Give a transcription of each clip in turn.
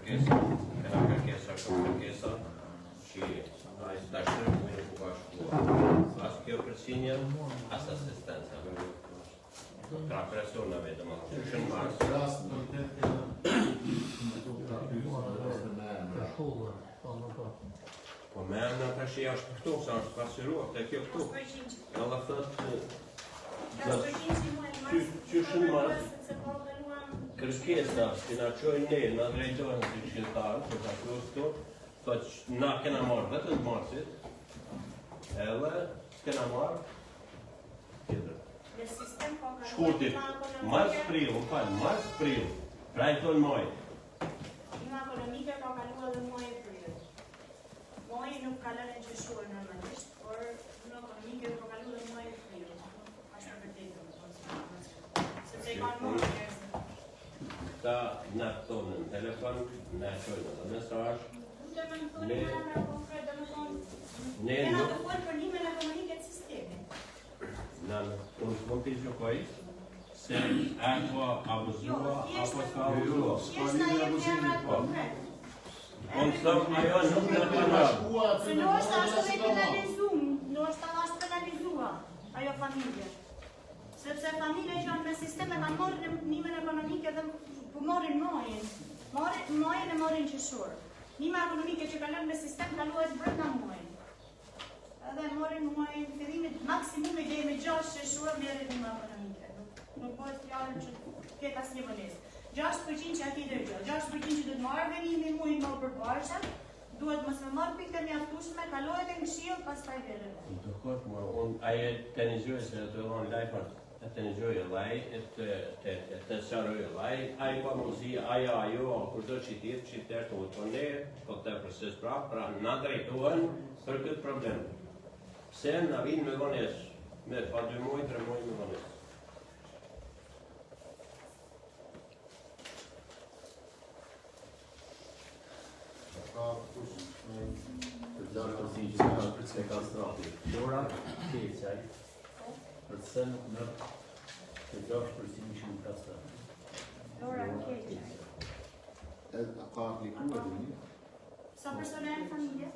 kërkesa, kena kërkesa për kërkesa, që a i stashtë me nuk ka shkuar. As kjo përsinja, as asistenca. Tra persona vetëm atë. Që shënë marës. Po me emna tash i është këtu, sa është pasuruar, te kjo këtu. Alla thotë, që shënë marës, kërkesa, që na qojnë ne, na drejtojnë si shqiltarë, që ta këtu, thotë që na kena marrë vetëm marsit, edhe s'kena marrë tjetër. Shkurtit, mars prill, më falë, mars prill, trajton moj. Klima ekonomike ka kaluar dhe muaj prill. Muaji nuk ka lënë qeshur normalisht, por klima ekonomike ka kaluar dhe muaj prill. Është e vërtetë. Sepse kanë marrë njerëz. Ta na thonë në telefon, na çojnë në mesazh. Ne nuk të folë për nimen ekonomike të sistemit. Unë s'mon t'i gjokoj, se apo abuzua, apo s'ka abuzua. Thjesht na jep emra konkret. Unë thëm, ajo nuk në përnëm. Se ndoshta është edhe penalizuar, ndoshta është penalizuar ajo familje. Sepse familje që janë me sisteme kanë marrë nimen ekonomike dhe po marrin muajin. Muajin e marrin qeshur. Nima ekonomike që kalon me sistem kaluhet brenda muajit. Edhe marrin muajin fillimit maksimumi deri me 6 qeshur merret nima ekonomike. Nuk bëhet fjalë që ketë asnjë vonesë. 6% që ati dërgjë, 6% që do të marrë venimi muajin më përparshëm, duhet mos me marrë pikë të mjaftueshme, kalohet në këshill, pastaj vjen. Dakor, ma unë aje të nizjoj se të dhonë lajfën, të nizjoj e laj, të sharoj e laj, aje pa muzi, ajo, kurdo që tjetë, që tërë të utone, po të përses pra na drejtohen për këtë problem. Se na vinë me vones, me pa 2 muaj, 3 muaj me vones. Përgjarë përsi që ka përsi e ka strati. Lora, keqaj, përse nuk në përgjarë përsi që nuk ka strati. Lora, keqaj. Ka aplikuar dhe një? Sa persona janë në familje?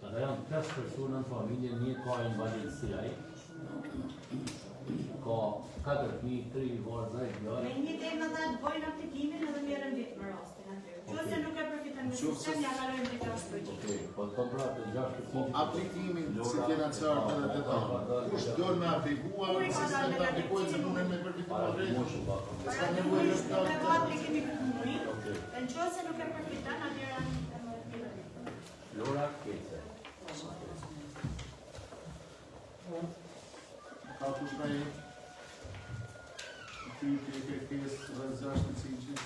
Ata janë 5 persona në familje, një ka invalidësiaj, ka 4 fëmijë, 3 vajza, djalë. Me një temë ata të bojnë aplikimin edhe merren ditë me rastin aty. Nëse nuk e përfiton me sistem, ja kalojnë te 6%. Po të pra të 6%. Aplikimin si kena qartë edhe detalë. Kush do me aplikuar, sistem të aplikuar se munden me përfituar drejtë. Para të mundë të me aplikimi këtë mundi, dhe në qëse nuk e përfiton, atëra Lora, keqaj. Ka kush ka e ti kërkesë dhe 6%.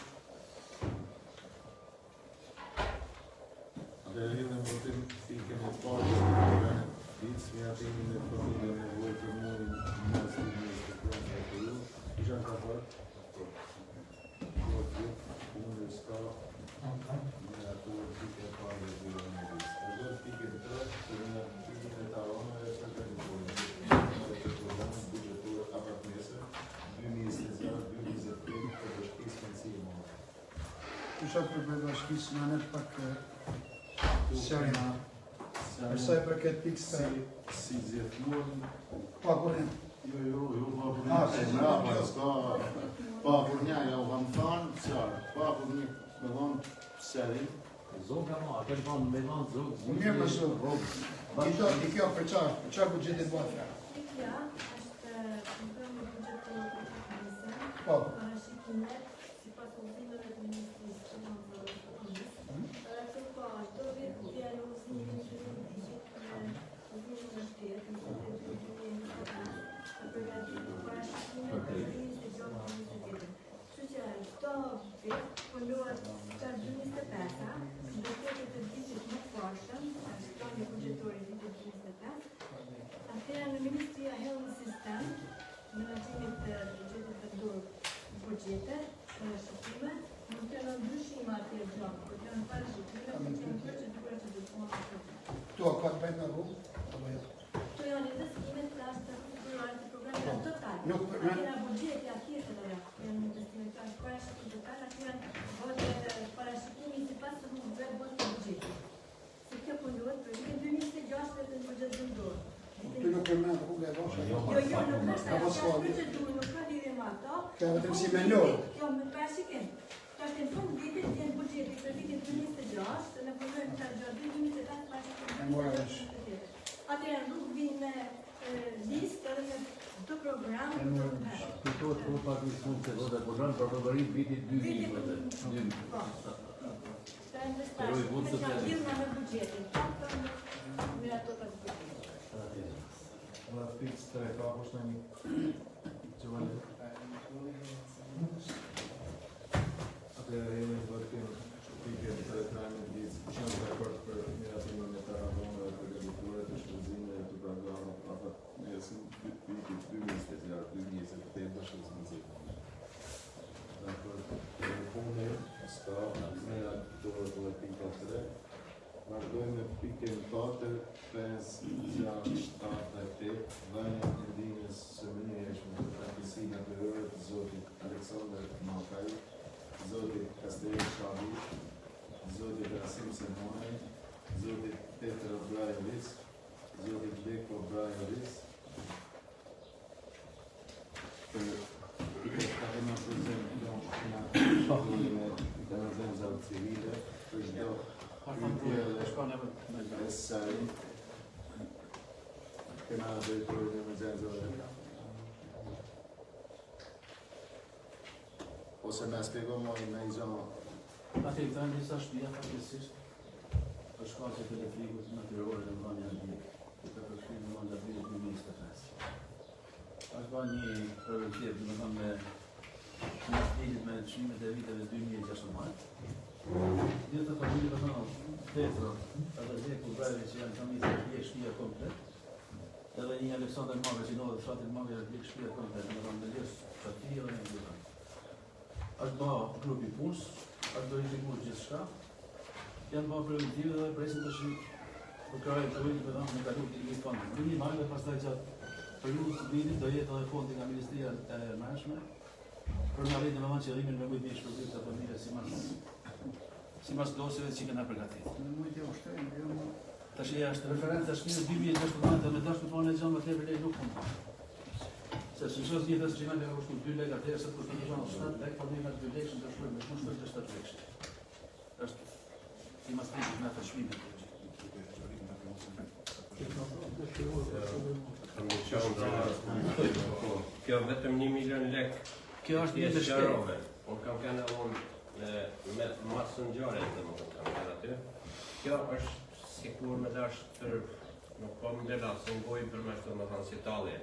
Dhe rrinë në votim si kemi parë, ditë si atimin e familje në vojë për murin në stimës të kërën e të ju, isha ka parë, unë s'ka, në ato pike e parë dhe dhe në disë. Dhe dhe pike të të, për në pike e taronë e të të rritojnë. Të programën budgetur apatmese, 2020-2023 për bashkisë financiare më. Isha për bashkisë në net pak sjarina. Përsa i përket pikës të... Si zjetuan... Pa kurin. Jo, pa kurin. Pa kurin, ja u kam thanë, qarë. Pa kurin, me dhonë serin. Zoga ma, atë në me dhanë zogë. Mirë më shumë. I kjo për qarë budgetit bëhet fjallë. Ikja është programi buxhetor i Komisionit. Po. Parashikimet sipas udhëtimeve të Ministrisë së Ekonomisë. Ato ka do vit dialogimi me në Ministria e Health System, në nënçimit të buxhetit të ndorë buxhete, shqiptime, nuk të në ndryshima atje gjatë, për të në parashikime, për të në procedura që dhe të marrë. Tu a ka të bëjt në rrugë? Këto janë investimet të ashtë të kulturale të programit total. Nuk Atjera buxheti atje të doja, janë investimet të ashtë parashikime total, atje janë parashikimi si pas të Kjo vetëm si me lojë. Jo, më parashikim. Tash në fund vitit vjen buxheti për vitin 2026, dhe ne punojmë ta gjatë 2025 parashikim. Atëherë nuk vinë me listë edhe me të program të të Kujtohet kur pak i fund se vota program për llogarit vitit 2020. po. Ta investoj me gjithë me buxhetin. Me ato të buxhetit. Në fix të ka është një që vëllë. Atë e në vërtim pike të trajnë ditë që në rekord për miratimin e tarabonë dhe përgatiture të shpenzime të programit apo nesër vitit 2028 të shpenzimit. Telefoni sta nëra të pika 3. Vazhdojmë me pikën 4, 5, 6, 7 dhe 8, dhënia e ndihmës së mirëshme të praktikësive të rrugët të Zotit Aleksandr Makaj, Zotit Kasteli Shabi, Zotit Rasim Semoni, Zotit Petr Brajovic, Zotit Beko Brajovic, për pikën 4 në prezent në zemza civile, për çdo e saj kena drejtorin e mëndzenzëve ose me spjegoj me i gjanë Ati këta në disa shtëpia fatkesisht për shkaqe të elektrikut natyrore dhe mëdha janë ndjek. Këtë përshkrim në mënda vitit 2025. Është ba një prioritet, më thonë me lidit me çmimet e viteve 2016. Gjithë të familje për thonë Petro, edhe Zeku Brajve që janë familje të vjek shtëpia komplet, edhe një Aleksandr Magre që nodhe fshatin Magre të vjek shtëpia komplet, më thonë me gjithë shtëpia dhe një gjithë. Është ba grupi punës, është do rrifikur gjithë shka, janë ba preventive dhe presin të shi për krajë të rritë për dhamë me kalu të një fondë. Në një marrë dhe pastaj gjatë periudhës të vitit do jetë edhe fondi nga Ministria e Mërshme për nga rritë me manë qëllimin me mujtë një shpërbim të familje si mas dosjeve që kena përgatit. Në mujtë e ushtrejnë, jo më... Tash e është referent të shpinë 2016 me dashtë përpone e gjanë më tepër lejë nuk mund. Se që nëshës një dhe së gjimali ka kushtu 2 leg atërë se kushtu të gjanë 7 leg, por një nga 2 leg shën të shpërë me kushtu të 7 leg shën. Është si mas të një të shpime. Kjo vetëm 1 milion lek. Kjo është një të shpërove. Unë kam kanë unë me masën gjare dhe më kam kanë aty. Kjo është sikur me dashtë për nuk po më ndela se në gojë për me shtë më thanë si talje.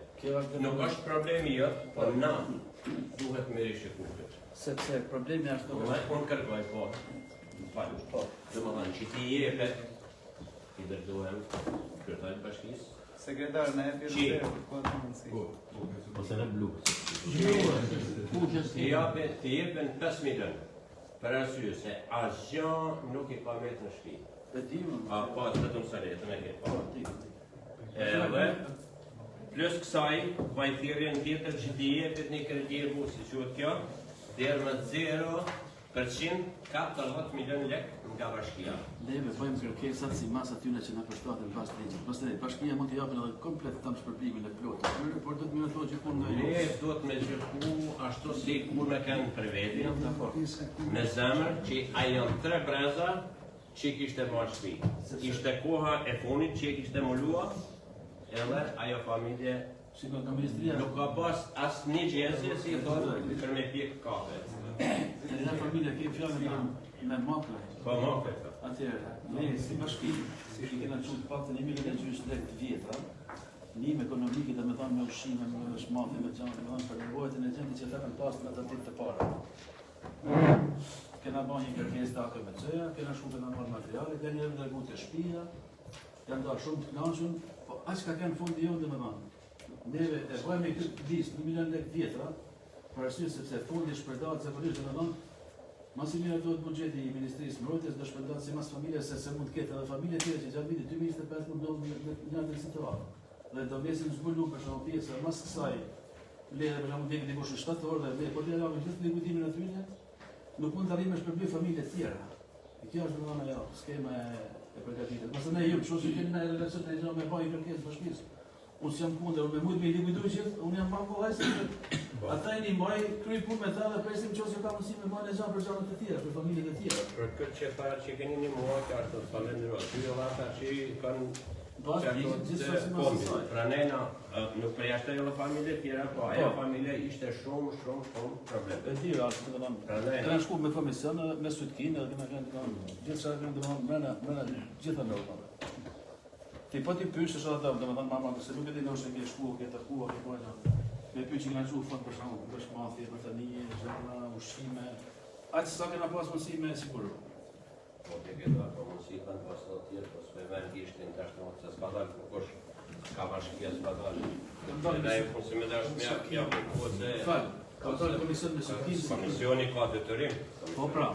Nuk është problemi jëtë, po na duhet me rishë kupit. Sepse problemi është nuk Unë kërkoj, po, më falu, po, dhe më thanë që ti jepet, i dërdohem kryetar të bashkisë. Sekretar në e pjërë të të mundësi. ose në blu. Ti jepen 5 milion, për arsye se asgjë nuk i ka vetë në shtëpi. A, po, të të mësare, të me ke, po. Edhe, plus kësaj, vajtirjen tjetër që ti jepet një kreditë bu, si që kjo, dherë me 0% 14 milion lek nga bashkia. Neve bëjmë kërkesat si masat tyne që në përshtatën pas të ligjit. Pastaj, bashkia mund të japin edhe komplet tam shpërblimin e plotë. Por do të më thotë gjithmonë nga Ne do të me gjithku ashtu si kur me kanë për vetin, me zemër që a janë 3 breza që kishte marrë shtëpi. Ishte koha e funit që kishte mulua, edhe ajo familje shikon nga ministria. nuk ka pas asë një gjensje si thotë për me pjek kafe. Në familja ke fjallën me makle. Po makle. Atëherë, ne si bashki, si kena qënë pak të 1 milion e gjysmë lek të vjetra, njëm ekonomike dhe me thonë me ushime, me shmafi, me gjanë, me thonë për nevojët e në gjendit që thepën pas në të ditë të para. Kena ba një kërkes të AKMC-ja, kena shumë të në marrë materiale, kena njërë dhe të shpia, janë da shumë të knaqën, po aq ka kenë fondi jonë dhe me thonë. Neve e bëjmë i këtë disë 1 milion lek vjetra, për arsye sepse fondi shpërdahet zakonisht dhe me thonë, mas i mirë ato buxheti i Ministrisë Mbrojtjes do shpërndahet si mas familje se mund të ketë edhe familje tjera që gjatë vitit 2025 mund ndodhin në një situatë. Dhe do vjesin zbulu për shkak pjesë mas kësaj lehe për shkak të dikush në shtator dhe ne po të japim gjithë ligutimin aty, nuk mund të arrijmë të shpërblyj familje të tjera. E kjo është domethënë ajo skema e përgatitur. Pastaj ne ju, kështu që kemi në relacion të gjë me bajë kërkesë bashkisë. Unë s'jam kundër, me mujtë me likuidu gjithë, unë jam banko hajse. Ata e një maj, kry punë me ta dhe presim qëse ka mundësi me majnë e gjanë për gjanët të tjera, për familjet e tjera. Për këtë që tha që keni një muaj që ashtë të falendro, ty e ata që kanë pra nena, nuk përjashtoj edhe familje tjera, po ajo familje ishte shumë problem. E tjera, ashtë të dhamë, kena shku me komision, me sutkin, edhe kena kënë gjithë që kënë dhe mërëna gjitha në rëpave. Ti po ti pysh, është edhe dhe me dhamë mama, se nuk e di në është e kje shku, kje të kua, kje kua, me pysh që këna që u fond për shumë, për shmathje, për të një, zhërna, ushqime, aqë sa kena pas mësi me sigurë. Po të këtë ato mësi kanë pas të tjerë, po s'me vend gishtin të ashtë se s'ka dalë kush, s'ka bashkëja s'ka dalë. Dhe e punë si me dhe është mja për kohë se... Falë, ka të dalë komision me sutkin, komisioni ka detyrim. Po pra,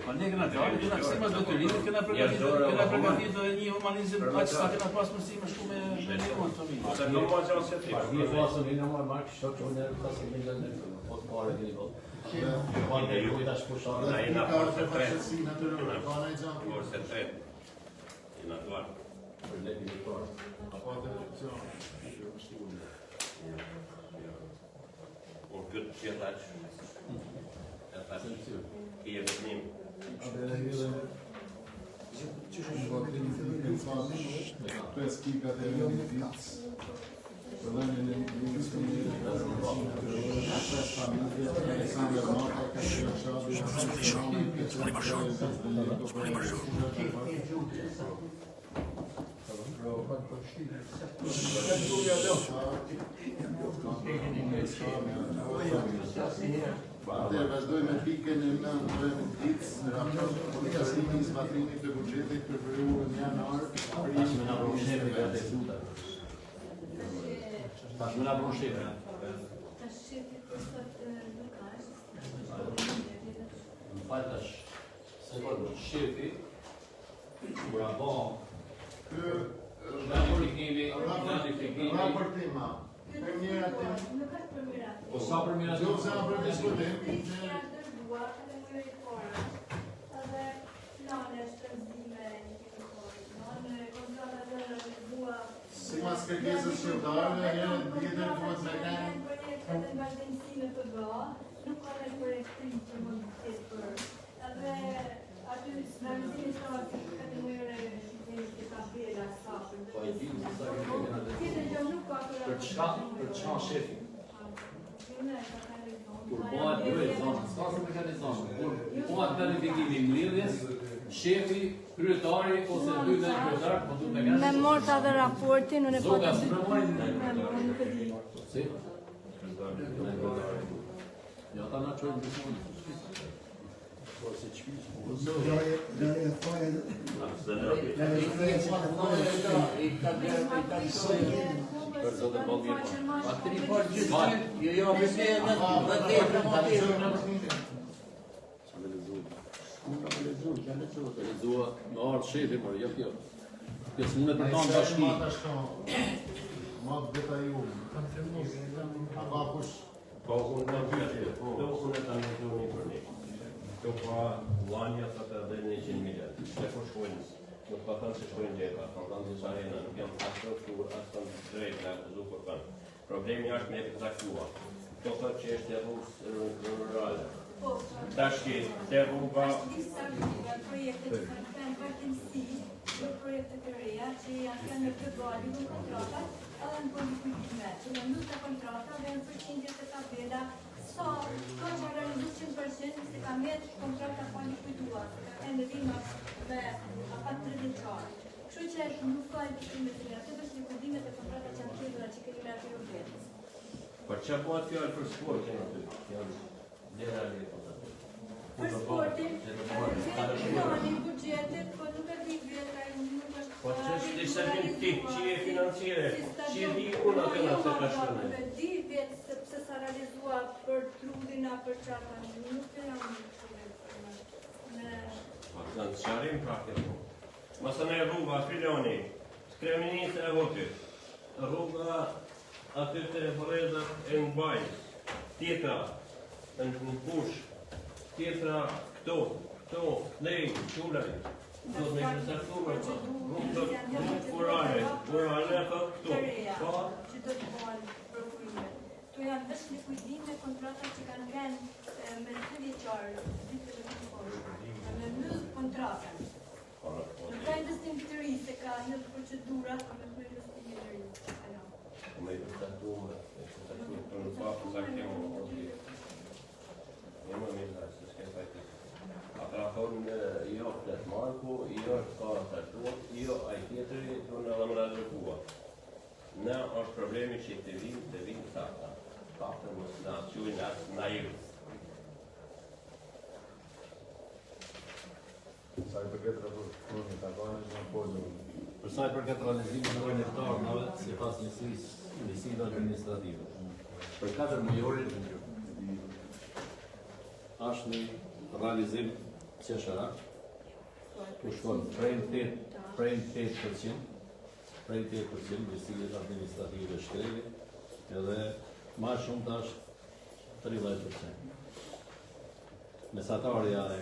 pa ne këna dalë, këna kësima detyrimit, këna pregatit dhe një humanizim, aqë sa kena pas mësi me shku me një të familje. Ose në ma gjanë se ti. Një fasën një në marë markë, shto që unë e rëta se një në po të pare një botë. Dhe ju i tash pushar. Na jena forë se tret. Forë Forë se tret. Jena duarë. Për leti një parë. Apo të rëpcion. Unë këtë që jetë aqë. E thashë. I e vetënim. Këto e skikat e një ditë. Përlënjën e një vazhdoj me pikën e 9 ditë në raport politikasimi i zbatrimit të buxhetit për periudhën janar. Tash me nga broshepe nga të fluta. Tash me nga broshepe. Tash shefi kështot nuk ashtë. Më falë tash, se kërë shefi, kur a ba, Raportima. Nuk është për mirat. po sa për mirat, Jo, se në për diskutim. Janë dërguar edhe më i fora. Edhe plane shpenzime një kemi fora. Në kontrola të realizua. Si mas kërkesës shqiptare, herën tjetër duhet me kanë. Projekte dhe vazhdimësime të ga, nuk ka në projektim që mund të tjetë për. Edhe aty realizimi shtatë këtë mëjëre shqiptimi të tabela sa për po e dimë se sa kemi nga dhe. tjetë gjë nuk ka Për çka shefi? Kur bëhet krye zonë, s'ka se mekanizon. Kur bëhet verifikimi i mbledhjes, shefi, kryetari ose dy dhe kryetar, po duhet me Me morta dhe raportin, unë e po Zoga, të së përmojnë nuk e di. Si? Ja ta na qojnë të shumë. Po se qëpishë. Për zotë e bëllë mirë. Lezua, në ardë shefi, mërë, jep jo. Pjesë mune për tonë bashki. Matë detajumë. A pa kush? Po unë në pyetje, do unë ta mendoni për ne. Do pa Lanja thotë edhe 100 milion. Se po shkojnë, nuk pa thënë se shkojnë gjeta, po kanë disa arena, nuk janë ashtu ashtu drejt nga zukur kanë. Problemi është me ekzaktuar. Do thotë që është rrugë rurale. Dashki, te rruga Projekte që kanë vazhdimësi, projekte të reja që janë në të gati në kontratat, edhe në politikime, që në nuk të kontrata dhe në përqindje të tabela, sa ka që realizu 100%, se ka metë kontrata pa një kujtuar, ka në rima dhe apat 30 qarë. Kështu që nuk ka e përshime të një, atë është një kundimet e kontrata që janë tjera që keni me atë jo vetës. për çfarë bëhet fjallë për sportin aty? Janë Për sportin, plani buxhetit, po nuk e di vetë, nuk është... Po që është disa ti që e financiere, që e di unë atë në të ka shkënë. Di vetë sepse sa realizua për trudin a për qata, nuk e jam në... Në të qarim praktikë. Masë në rruga Filoni, të kreminisë e votit, rruga aty të Horezat e në Bajs, tjetra në Push, tjetra këto, Këto, ne, qulej. Do të me shësaktuar, urane, këto. Që do të bëhen prokurime. Tu janë veç një kujdim me kontrata që kanë qenë me 2 vjeçar, viteve të poshtë. Me mbyll kontratën. Nuk ka investim të ri, se ka një procedura me të investim të ri. Me shësaktuar, për në fapë zakemo, e më mirë, se s'ke fajtë. Ata thonë, jo flet Marku, jo ka tatuar, jo ai tjetëri, thonë edhe më radhëkua. Ne është problemi që të vinë sakta. Faktë mos na qujnë atë naiv. Sa i përket raportit të avajnë, në podë. Për sa i përket realizimit në rojnë e tarnave, si pas njësive administrative. Për 4 mujorin, është një realizim qesharak, ku shkon prej 8%, njësive administrative shkreli, edhe ma shumë të është 30%. Mesatarja e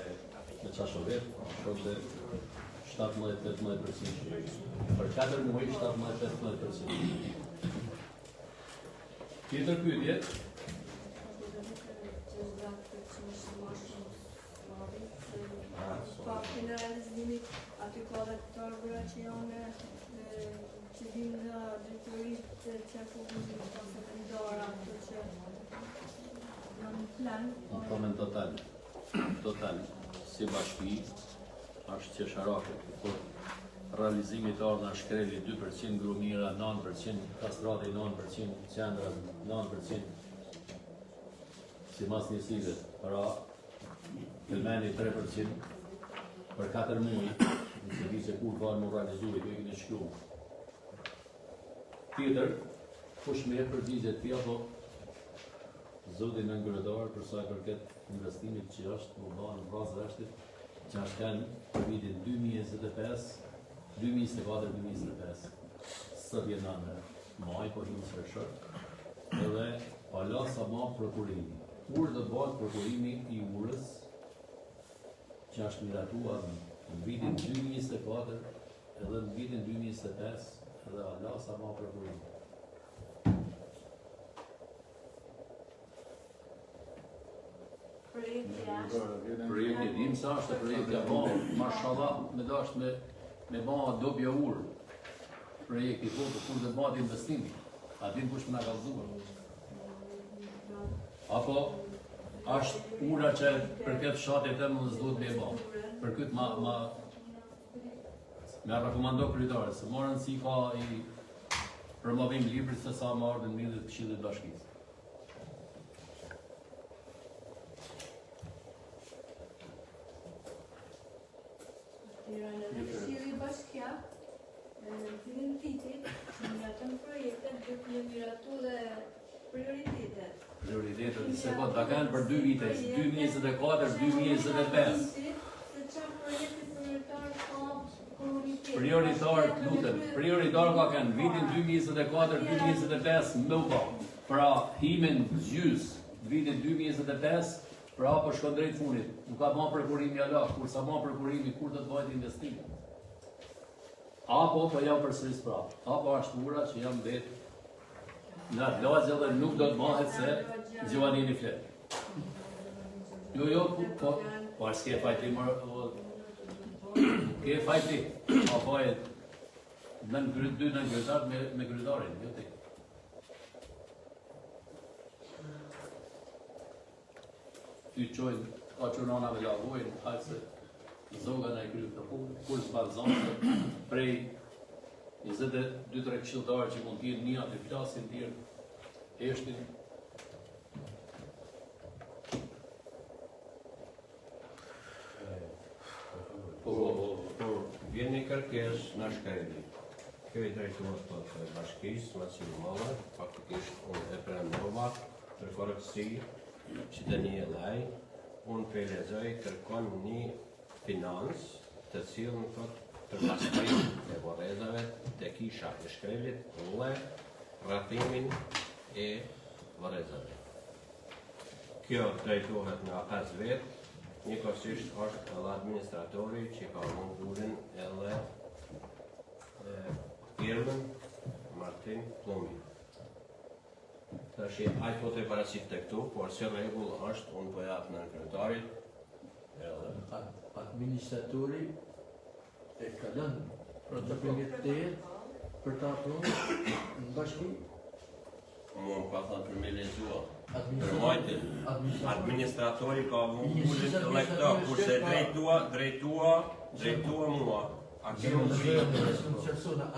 me qashovet, shkon dhe 17-18%. Për 4 muaj, 17-18%. Tjetër pyetje, Faktin e realizimit, aty ka dhe të tërgura që janë që vinë nga drejtorit që publikit ose vendora, ato që janë plan. në komen total, si bashki, është qesharake, kur realizimi të ardha shkreli 2%, grumira 9%, kastrati 9%, qendra 9%, si mas njësive, pra filmeni 3%, për 4 muaj, nëse di se kur ka në realizuar, do i këni shkru. Tjetër, kush me përgjigjet ti apo zotin në ngërëdar për sa i përket investimit që është më ba në bazë reshtit, që është kanë për vitin 2025, 2024-2025, së vjena në maj, po hinë së rëshët, edhe ala sa ma prokurimi. Kur dhe bëhet prokurimi i urës, që është miratuar në vitin 2024 edhe në vitin 2025 edhe ala sa ma prokurimi. Projekti dim sa është projekti a ba, mashallah, me dasht me ba dobja urë. Projekti foto, kur dhe ba të investimi. A din kush më nga kalzuar. Apo, është ura që për këtë shatit e më s'duhet me e ba. Për këtë me rekomando kryetare, se marën si ka i promovim librit se sa marrë në midhët Këshillit Bashkisë. Këshilli Bashkia, në fillim vitit, që miratën projektet, dhe të miratu dhe prioritetet. Prioritetet, se po të kanë për 2 vite, 2024-2025. Se qa projekte prioritar ka komunitet. Prioritar, lutem, prioritar ka kanë vitin 2024-2025 më pa. Pra, himen gjys vitin 2025, pra po shkon drejt fundit. Nuk ka ma përkurimi ala, kur sa ma përkurimi, kur do të bëhet investimi. Apo po jam përsëris prapë. Apo është ura që jam vetë në atë lagje dhe nuk do të bëhet se Gjivanini flet. Jo, po është ke fajti mërë, ke fajti, apo e në dy në ngrytar me ngrytarin, jo ti. Ty qojnë, ka që nënave lavojnë, hajtë se zoga në e krypë të punë, kur s'pa zonë, prej 22-3 këshilltarë që mund t'jenë një atë flasin t'jerë eshtin. Vjen një kërkes në shkreli. Kjo i drejtuar të bashkisë, Masimova, faktikisht unë e prendova për korektësi që të një laj, unë përlezoj kërkon një financë të cilën për pasprim e vorezave të kisha e shkrelit dhe rrathimin e vorezave. Kjo drejtohet nga 5 vetë, Njëkohësisht është edhe administratori që ka dhënë burin edhe firmën Martin Plumi. Tash ai po të paraqitet tek këtu, por si rregull është unë po jap në kryetarit edhe Administratori e ka lënë protokollit për ta punë në bashki. mua më ka thënë për me lexua. Administratori ka burin edhe këto, kurse drejtua mua.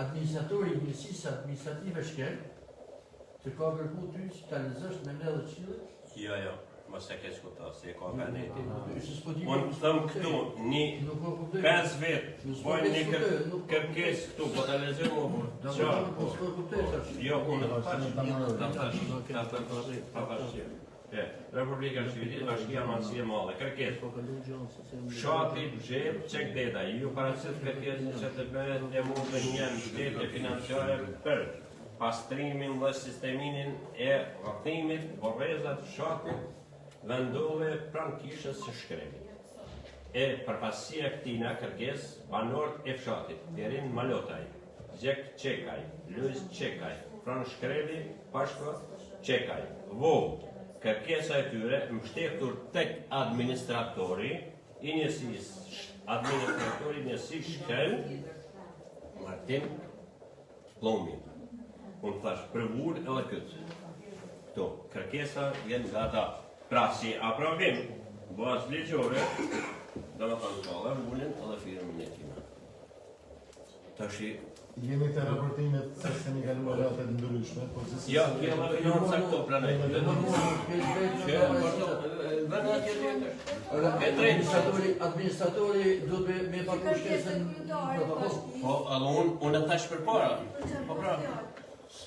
Administratori i njësisë administrative shkel, të ka kërku ty që ta lexosh me mbledhje të qillit? Jo, mos e keq kuptoj, se ka kaneti. Unë them këtu, një 5 vjet, bojnë një kërkesë këtu, po ta lexoj më. Jo, unë Republika Shqipërisë, Bashkia Maqësie e Madhe, kërkesë. Fshati Bxhep, Çekdeta, ju paraqit kërkesën që të bëhet e mundën një shtete financiare për pastrimin dhe sistemimin e rrethimit borrezat fshatit vendove pranë kishës së Shkreli. E përfaqësia këtina kërkesë banor e fshatit, Erin Malotaj, Gjek Çekaj, Luz Çekaj, Fran Shkreli, Pashko Çekaj, Vog. Kërkesa e tyre mbështetur tek administratori i njësisë Shkel, Martin Plumi. Unë thash përvur edhe këtë. Këto, kërkesa jenë nga ta. Pra si aprovim, bazë ligjore, do në kanë kalla, vullin edhe firmën e tina. Tashi, Jeni të raportimet se se një kaluar ratet ndryshme, po se si... ja, kjela janë sa këto pranaj. Administratori do të me paku shkesën protokoll. Po, edhe unë e thash për para. Po pra,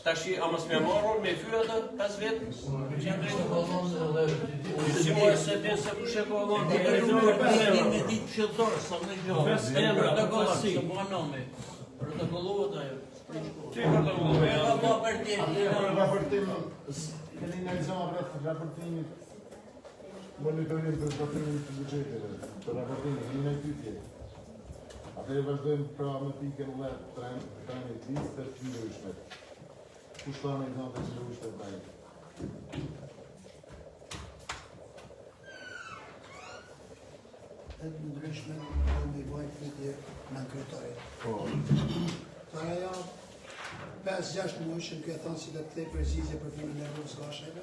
tashi, a mos me marrur me fyra të 5 vetë? Si mojë se din se kushe kollon, të Me ditë shqillëtore, sa me gjohë. Protokollohet ajo. Që i protokollohet? Raportim, keni analizuar raportimin, monitorim për zbatimin të buxheteve, për raportimin, një pyetje. Atëherë vazhdojmë pra me pikën e trajnë të listë të ndryshme. Kush ka analizuar të ndryshme ndaj? Të ndryshme do me bajt pyetje në kryetarit. Para ja 5-6 muaj që këtë thonë si të kthej përgjigje për filmin e Rrugës Llasheve,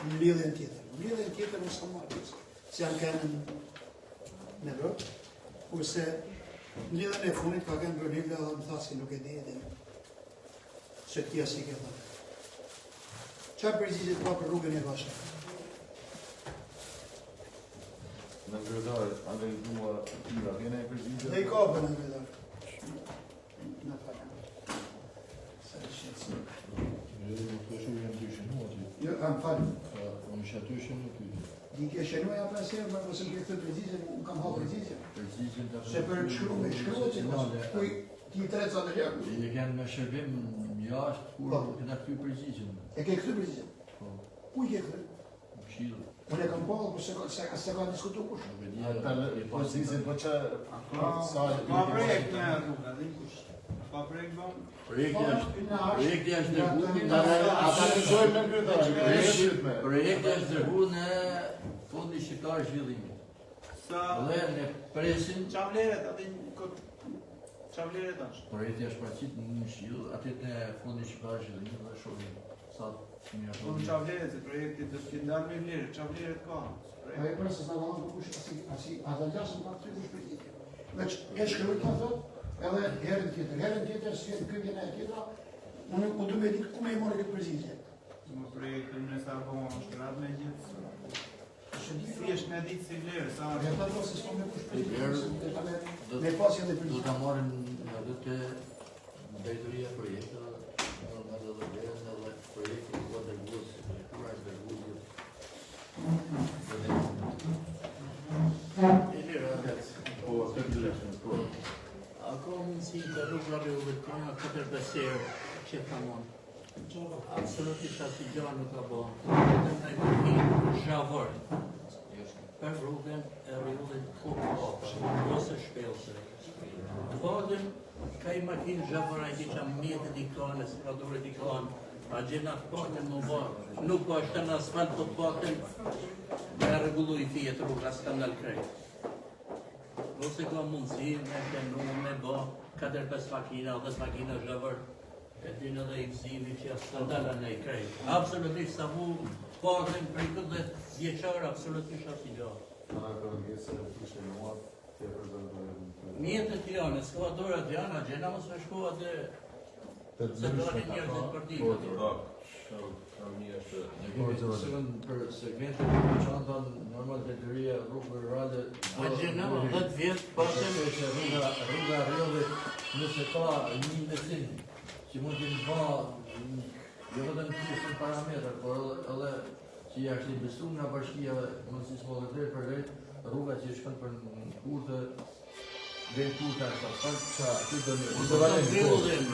në lidhjen tjetër. Në lidhjen tjetër nuk s'ka marrë pjesë, se janë kanë në Evropë, kurse në lidhjen e fundit ka kanë Brunhilda dhe më tha se nuk e di edhe se këtia si ke thënë. Çfarë përgjigje ka për Rrugën e Llasheve? Në kryetarit, analizuar tyra, kene e përgjigje? Dhe I ka për në kryetarit. Në falem. Sa e shqetësi. Jo, kam falem. Di ke shënuaj a pasirë, më mësëm ke këtë përgjigje, nuk kam hapë përgjigje. Se për shkru me shkru që kuj ti të reca të ljakë. E kanë me shërbim jashtë, kur këna këty përgjigjen. E ke këtë përgjigje? Kuj ke këtë? Këshillë. Unë e kam po, por se ka diskutu kush. Pozicin, po që... Ka projekt në rruga, dhe kush? Ka projekt bom? Projekti është dërguar Ata lexojmë në kryetarit. Projekti është dërguar në Fondi Shqiptar Zhvillimit. Dhe ne presim Çavleret, atë çavleret është. projekti është paraqit në Shill, atë në Fondi Shqiptar Zhvillimit dhe shohim sa mirë. Unë çavleret, se projekti do të ndalë me vlerë, çavleret ka. A e përse s'na valon për kush, asi ata lasën pa të kush përgjigje. Veç e shkruaj ka thot, edhe herën tjetër, si ky vjen e tjetra, unë u du me ditë ku me I mori këtë përgjigje. Më projektin në sa po më shkrat me gjithë. Si është në ditë si vlerë, sa E ata do se s'ka me kush përgjigje, me pasja dhe Do përgjigje. ta marrim edhe të drejtoria e projektit, edhe dhe vlerën edhe projekti ku ka dërguar kur është dërguar. Po, të ndryshme, po. A ka mundësi të rrugrave udhëtime 4-5 herë që thamon? Absolutisht asnjë gjë nuk ka bërë. Vetëm ai zhavor. për rrugën e rrugën ose shpellse. Fadën ka i makinë zhavëra i që mjetët i kanë, së ka duret i kanë, a gjena pakën më barë, nuk ka është në asfalt të pakën, me regullu i fijet rruga skandal krejt. Ose ka mundësi me plenu, me ba 4-5 makina, 10 makina zhavër, e din edhe i gzimi që jasë skandala në i krejt. Absolutisht sa mu pakën për i këtë vjeqarë, absolutisht asë i gjatë. Ana ka ngjesë e kishte nuar, të prezantojnë. Mjetët janë, ekskavatorat janë, a gjena mos me shku atë se doni njerëzit për ditë. Për segmentet e çantan normal detyria rrugë rurale. A gjena 10 vjet pasën Se rruga rrjedhit nëse ka një investim që mund të bëjë jo vetëm në parametër, por edhe që jashtë investuar nga bashkia mos i smollet për vetë rruga që shkon për kurtë dhe kurta sa aty do rrjedhim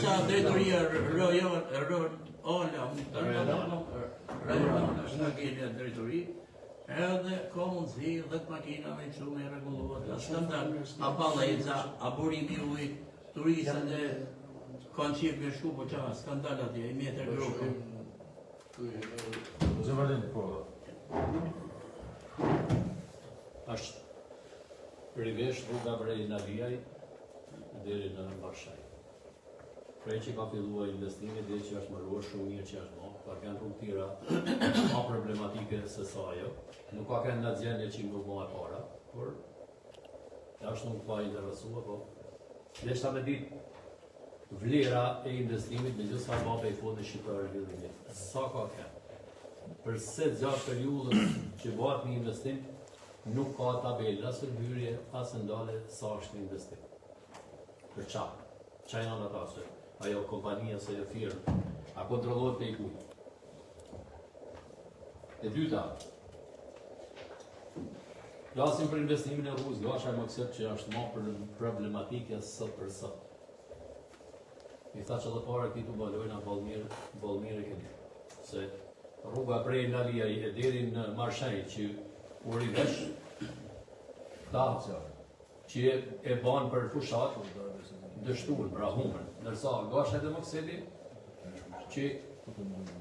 sa detyria në kene drejtori, edhe ka mundësi 10 makina me që me regulluat, a skandal, a baleza, a burimi ujt, turistët e kanë qirë me shku, po qa skandal atje, i metër grupë. Zëvalin, po. Është rivesh rruga prej Navijaj deri në Varshaj. Prej që ka filluar investimi dhe që është mëruar shumë mirë që është bërë, ka kanë rrugë tjera ma problematike se sa ajo. Nuk ka kanë në gjendje që nuk bëhe para, por është nuk pa interesua, po deshta me ditë vlera e investimit me gjithë sa bape i fondi shqiptare rrjedhimit. Sa ka kanë? Përse gjatë periudhës që bëhet një investim, nuk ka tabelë, asë hyrje, asë ndale sa është një investim. Për qa? Qa janë ata se? Ajo kompania se jo firmë, a kontrollohet pe i kujtë. E dyta, flasim për investimin e rrugës Gasha më kësër që është ma për problematike sot për sot. I tha që dhe pare këti të balojna Balmire këni. Se rruga prej Navijaj e deri në Marshaj që u rivesh, ta që e banë për fushat, dështuën, pra humën. Nërsa Gasha dhe Mokseli, që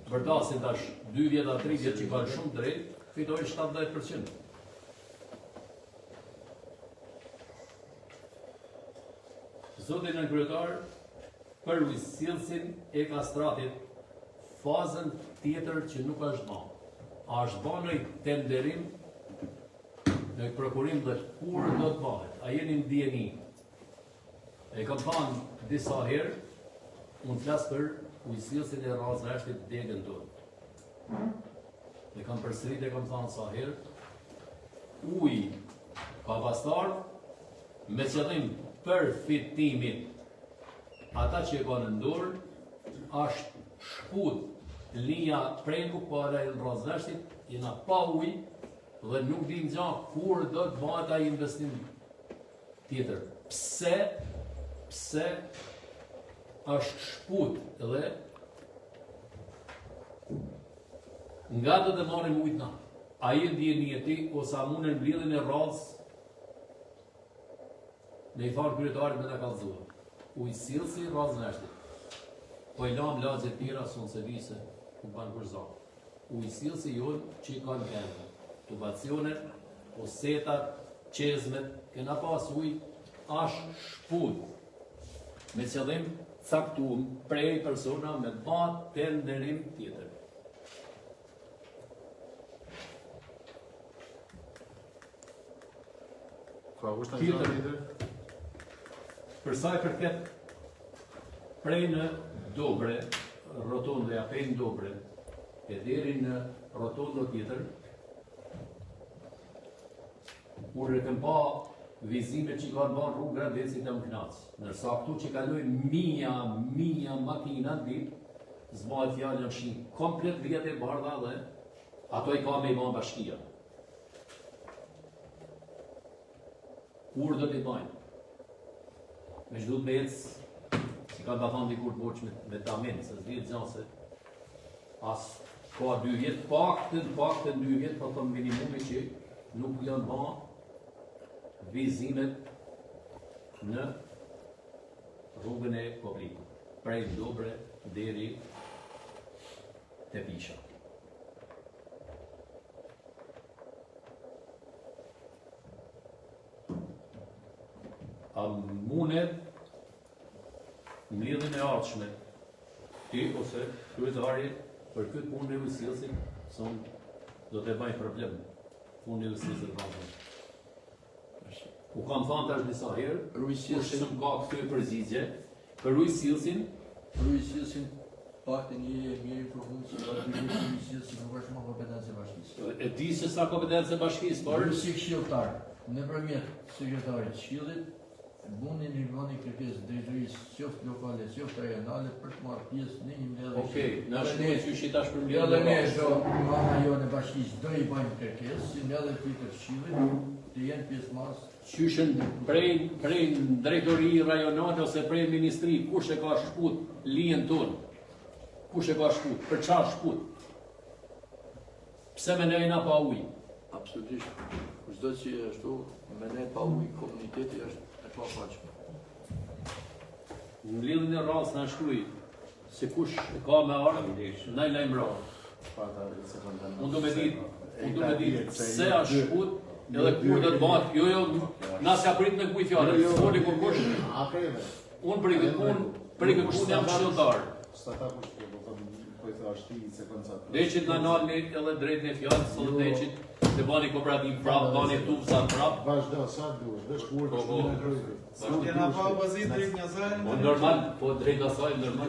vërdasin tash 2 vjeta, 3 vjetë që kanë shumë drejt, fitojnë 70%. Zotin në kryetar, për ujësillësin e kastratit, fazën tjetër që nuk është ma. A është ba në i tenderim, në i prokurim dhe kur do të bahet. A jeni në DNI. E kam thanë disa herë, unë flasë për ujësillësin e razreshtit degën tonë. E kam përsërit e kam thanë sa herë, uj ka pastar, me qëllim për fitimin, ata që e ka në ndorë, është shkut linja prej nuk para e në razreshtit, jena pa uj, dhe nuk dim gjanë kur do të bëhet ai investim tjetër. Pse është shkut dhe nga do të marrim ujtë na. A i ndjeni e ti, ose a mune në blidhin e radhës, me i farë kryetarit me në kalëzua. Ujësillësi radhës nështit. Po i lam lagjet tjera, sonë se vise, ku banë kërzanë. Ujësillësi jonë që i kanë këndë. Tubacionet, osetat, qezmet, kena pas ujë, është shput. Me qëllim caktuar prej persona me ba tenderim tjetër. Për sa i përket prej në Dobre, rotondëja prej në Dobre, e deri në rotondo tjetër, kur e këm pa vizimet që kanë banë rrugë Grandesit e Mknacë. Nërsa këtu që kalojnë mija makina në ditë, zbajt fjallë në shimë komplet vjetë e bardha dhe ato i ka me i banë bashkia. Kur do t'i bajnë? Me që du të me ecë, si ka të thonë dikur të boqë me tamen, se s'vjetë gjanë se asë ka 2 vjet, paktën 2 vjet, po thon minimumi që nuk janë ba vizimet në rrugën e Koplikut, prej Dobre deri te Pisha. A mundet mbledhjen e ardhshme ti ose kryetari për këtë punë në Ujësillsin, son do të bëj problem punë në Ujësillsin të vazhdon. U kam thënë tash disa herë, Ujësillsin ka këtë përzigje për Ujësillsin Pakti një informuar se Ujësillsi nuk është më kompetencë e bashkisë. E di se sa kompetencë e bashkisë, por Si këshilltar, nëpërmjet sekretarit të këshillit, mundi një vani kërkesë drejtorisë qoftë lokale, qoftë rajonale për të marrë pjesë në një mbledhje. Okej, na shkruaj që shi tash për Edhe mbledhjen ne e do mana jonë e bashkisë do i bëjmë kërkesë si mbledhje tjetër të këshillit, të jenë pjesëmarrës. Qyshën prej drejtori rajonale ose prej ministri, kush e ka shkput lijen tonë? Kush e ka shkput? Për çfarë shkput? Pse më nejna pa ujë? Absolutisht. Çdo që ashtu me ne pa ujë komuniteti është e pafaqshme. Në mbledhjen e rrallës na shkruaj se kush e ka me ardhmë, na lajmëro. Unë do me ditë pse është shkput, edhe kur do të bëhet, jo, na s'ka prit me kuj fjalë, foli kur kush. Unë për këtë punë jam këshilltar. Deqit në nalni edhe drejt në fjallë, së dhe deqit të bani kooperativ prapë, bani tupsa prapë. Vazhdo, sa duhet, dhe shkurë, Sa t'jena pa bazit drejt një zërë? Po normal, po drejt asaj, normal.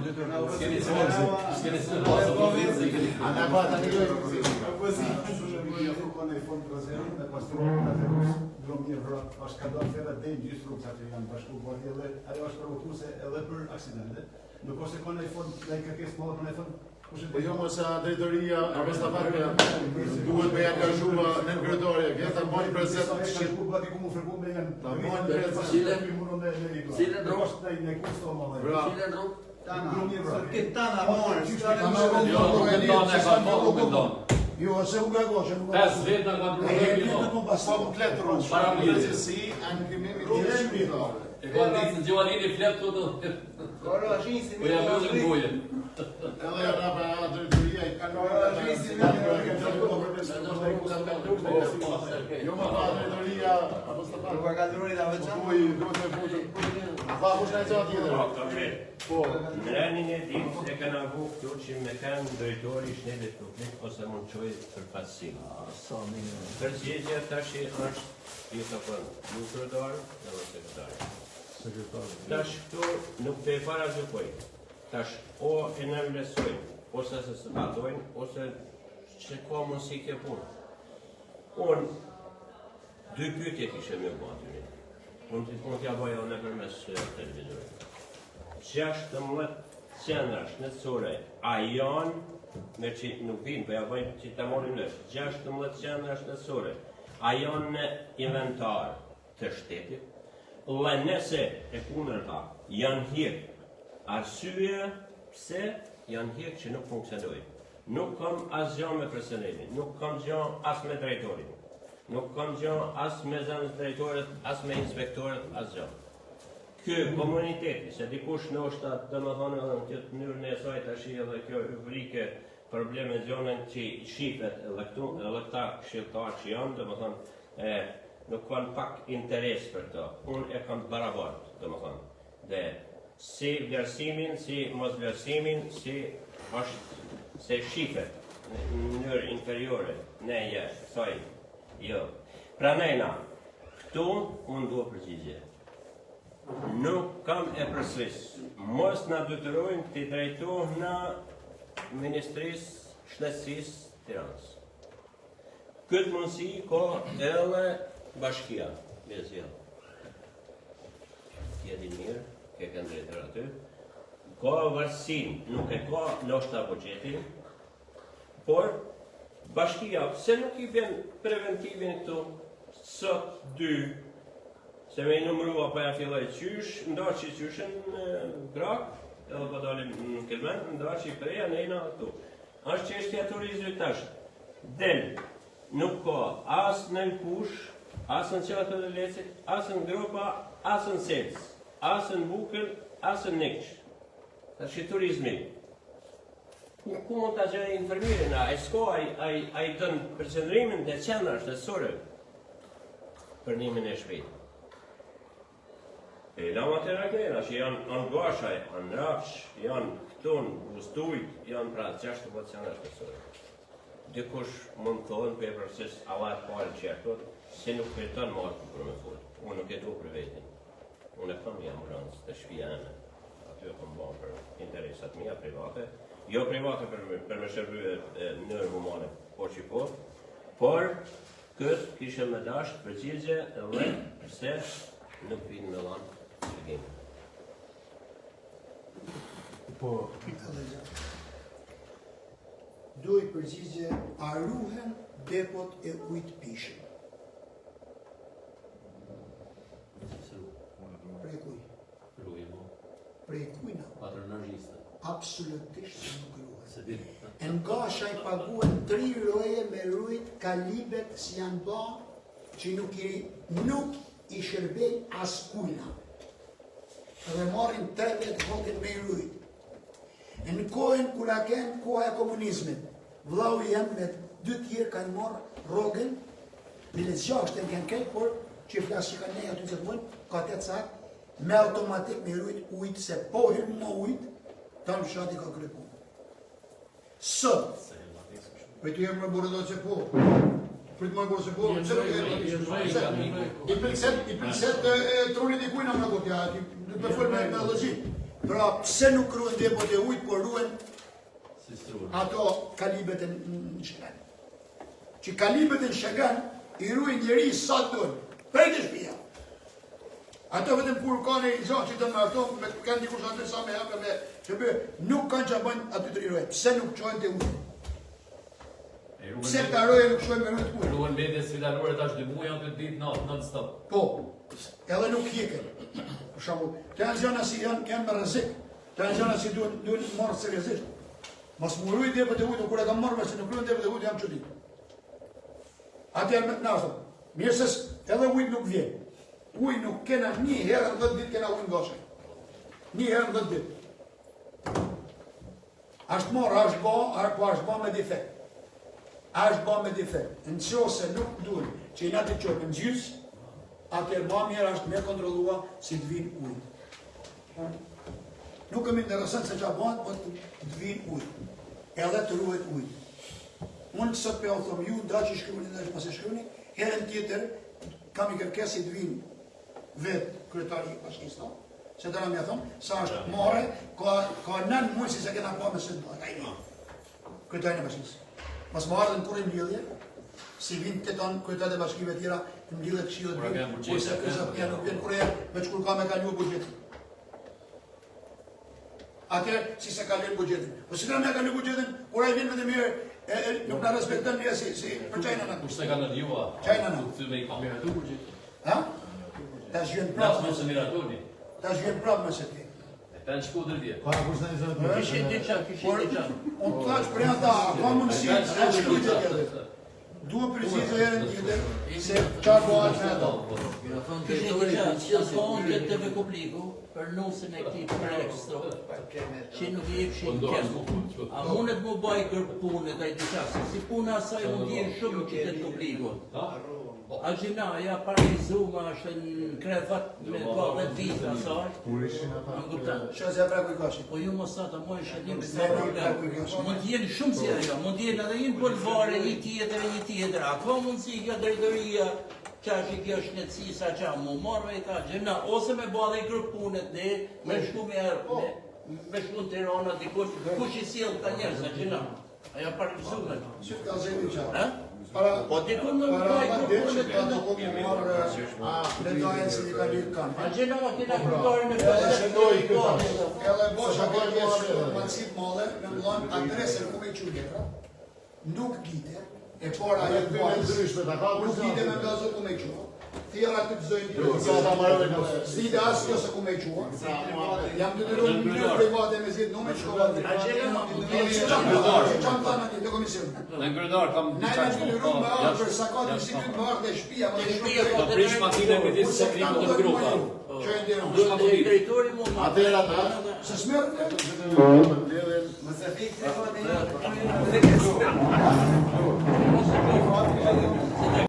S'keni së pasë. A në bata një dojë. Ja fërkon e fond prezerën dhe pastruar në Ferus, drom një vrat, është ka dalë ferrat dhe në gjithë rrugë që janë bashku bërti edhe ajo është provokuse edhe për aksidente. Nuk është e kone e fond, dhe i kërkes më dhe për në fond. Po jo më sa drejtoria, Arvestafarja, duhet me angazhua në kryetore, kjo të bëjnë prezent të shqip. Bati ku mu fërku me janë. Ta bëjnë prezent. Cilën rrugë? Cilën rrugë? Këtë tana morë, Jo, nuk e tonë e ka nuk e tonë. Jo, se u gagoshe, nuk 5 vetë në ka e përgjë jetë një të Po më kletë rrugë, Para shkë mirë. prezesi, anë këmimi të shqiptare. E ka ditë në Gjovalini fletë të të. Koro është një si Po ja vëllë në goje. Edhe ja rapa drejtoria i kanë Jo më pa drejtoria, Arvestafarja. Nuk ka druri da veçan? Duhet me futur. Pa kush në e qatë tjetër. Po, në renin e ditë e kanë avu këtu që me kanë drejtori i shtetit publik ose mund qoj për passim. Përgjigja tash është i të përnë, një kryetar dhe sekretari. Tash këtu nuk të e para gjukoj. Tash o e nënvlesojnë, ose se së batojnë, ose që ka mundësi ke punë. Unë, 2 pyetje kishe me bu atyri. Unë t'ja baja në përmes televizorit. 16 qendrash shëndetësore, a janë, me që nuk vinë, për ja bëjnë që të morin në, 16 qendrash shëndetësore, a janë në inventar të shtetit, dhe nëse e kundër ta, janë hjekë, arsye pse janë hjekë që nuk funksionojnë. Nuk kam asgjë me personelin, nuk kam gjë as me drejtorin, nuk kam gjë as me zënës drejtorit, as me inspektorit, as gjë. Ky komuniteti, se dikush në është atë dhe më thonë edhe në këtë mënyrën e saj tash edhe kjo rubrike probleme zonën që shifet edhe këta këshilltar që janë, dhe më thonë, nuk kanë pak interes për të. Unë e kam barabartë, dhe më thonë. Dhe si vlerësimin, si mos vlerësimin, si është se shifet në mënyrë inferiore, ne jashtë, saj, jo. Pra nejna, këtu unë duhe përgjigje. Nuk kam e përslis. Mos në dytërojnë të drejtu në Ministrisë Shëndetësisë Tiranës. Këtë mundësi ka edhe bashkia, Bezjell. Jeti mirë, ke kënë drejtër aty. Ka varësin, nuk e ka nështë buxhetin, por bashkia, se nuk i bën preventivin këtu, sot 2, se me i numrua pa ja filloj qysh, ndarë që qyshën grak, edhe pa dalim në Kelmen, ndarë që i preja nejna këtu. është çështja e turizmit tash. Del, nuk ka as në Kush, as në Qatë të Lecit, as në Gropa, as në Sels, as në Bukër, as në Niksh. Tash i turizmi. Ku mund të gjë infermierin, a i s'ko, a i dënë përqendrimin dhe qenë është dhe sore për nimin e shpejt. E lama të rakera që janë Gashaj, janë Rafsh, janë Këtun, Gustujt, janë pra 6 të qenë është dhe sore. Dikush mund të thonë për e përses alat pare që jaktot, se nuk përton marë për me folë. Unë nuk e du për vetin. Unë e kam jam rëndës të shpia eme. Aty e kom banë për interesat mija private. Jo private për me shërbyve nërë humane, por që por këtë kishe me dashtë përgjigje dhe se nuk vinë me lanë shërgimë. Po, duhet përgjigje a ruhen depot e ujtë pishën. Prej kuj? Prej kujna? Patronazhiste. Absolutisht nuk ruhet. E nga shaj paguhen 3 roje me rujt kalibet si janë ba që nuk i shërbej as kujna. Dhe marrin 30 votin me i rujt. E në kohën kura kenë koha e komunizmit, vlau jam me 2 tjerë kanë marrë rogën, bile 6 të kenë kejtë, por që i flasë që kanë nejë aty që të mund, ka 8 sak, me automatik me rujt ujtë, se po hirë më ujtë, ta në shati ka kërë punë. Sot, për të jemë në burë do që po, për të më burë që po, i përkset trunit i kujna më në kotja, në të fërë me lëgjit. Pra, pse nuk ruen depot e ujtë, por ruen ato kalibet e në Shëgan. Që kalibet e në Shëgan, i ruen njeri sa të dojnë, prej të shpia. Ato vetëm kur ka në i gjatë që të më ato, me të kanë dikush atë sa me hapë me që bë, nuk kanë që bëjnë aty të rirohet. Pse nuk qojnë të ujtë? Pse të aroje nuk qojnë me rujtë ujtë? Ruhen mendje sfidaluare tash 2 muaj janë të ditë non stop. Po, edhe nuk hjeken. Për shembull, të janë gjëna si janë me rrezik. Të janë gjëna si duhen marrë seriozisht. Mos më rujt depot e ujtë, kur e kam marrë se nuk rujnë depot e ujtë jam çudit. Atëherë me na thon, mirë se edhe ujtë nuk vjen. Ujë nuk kena një herë në 10 ditë kena ujë nga shaj. Një herë në 10 ditë. Ashtë morë, ashtë ba me defekt. Ashtë ba me defekt. Në qose nuk duhet që i natë të qojnë në gjys, atër ba mjerë ashtë me kontrolua si të vinë ujë. Nuk kemi interesant se që a banë, po të vinë ujë. Edhe të ruhet ujë. Unë sot për o thëmë ju, nda që shkruni dhe që pas e shkruni, herën tjetër, kam i kërkesi të vinë vetë kryetari i bashkisë, se të në mja thonë, sa është more, ka 9 muaj si se kena pa me së të kryetari në bashkisë. Mas më ardhën kur i mlidhje, si vinë të tonë kryetari e bashkive tjera, të mlidhje të këshilë të bërë, por se kësa pja nuk vjenë kur e, veç kur ka me ka një budgetin. Atër, si se ka lirë budgetin. Po si të në me ka një budgetin, kur a i vinë me të mirë, nuk në respektën një si për qajnë në. Kurse ka në ljua, qajnë në. të me i ka miratu budget. Ha? Ta zhjën prapë. Nasë mësë miratoni. Ta zhjën prapë mëse ti. E pen shku dërtje. Pa, kur s'na i zërë Kishin diqa. Unë të thaqë për ata, ka mundësi, e shku të tjetër. Duhe përgjithë herën tjetër, se qarë bëhat me ata. Kishin diqa, që thonë që të me kompliku, për nusën e këti për ekstro, që nuk i fshin kemë. A mundet mu baj kërë punë dhe i diqa, se si puna asaj mund jenë shumë që të kompliku. A gjinaja paralizuma është në krefat me 12 vite asaj. Në guptan. Shëzë e preku i kashi. Po ju mos ata moj shëllim se mund t'jenë shumë si ajo, mund t'jenë edhe një polvare, një tjetër, a ka mundësi kjo drejtoria, qash i kjo shletësisa qa mu marrë me ta gjena, ose me ba dhe i grupë punët ne, me shku me shku në Tirana, dikush, kush i sjellë ta njerës, a gjena, ajo paralizume. Që ka zemi qa? Po dikun në Para që ka të komi marrë detajën si një ka lirë kanë. a gjena ma kina këtare në Edhe bosha ka marrë mënësit male, me mëllon adresën ku me qurje, nuk dite, e para e të bajës, nuk dite me mbezë ku me qurje. Tjera të gëzojnë zide asë kjo se ku me i qua. Jam të dyrur në mënyrë private me zidë nume shkova të qamë thanë ati të komisionë. Në kryetari kam Na jam të dyrur me arë për sa ka të institut më arë dhe shpia. Do prish makine me disë se krimu të grupa. Që e ndiron. Drejtori mund ma. Atëra ta. Se smerë Mëse fikë,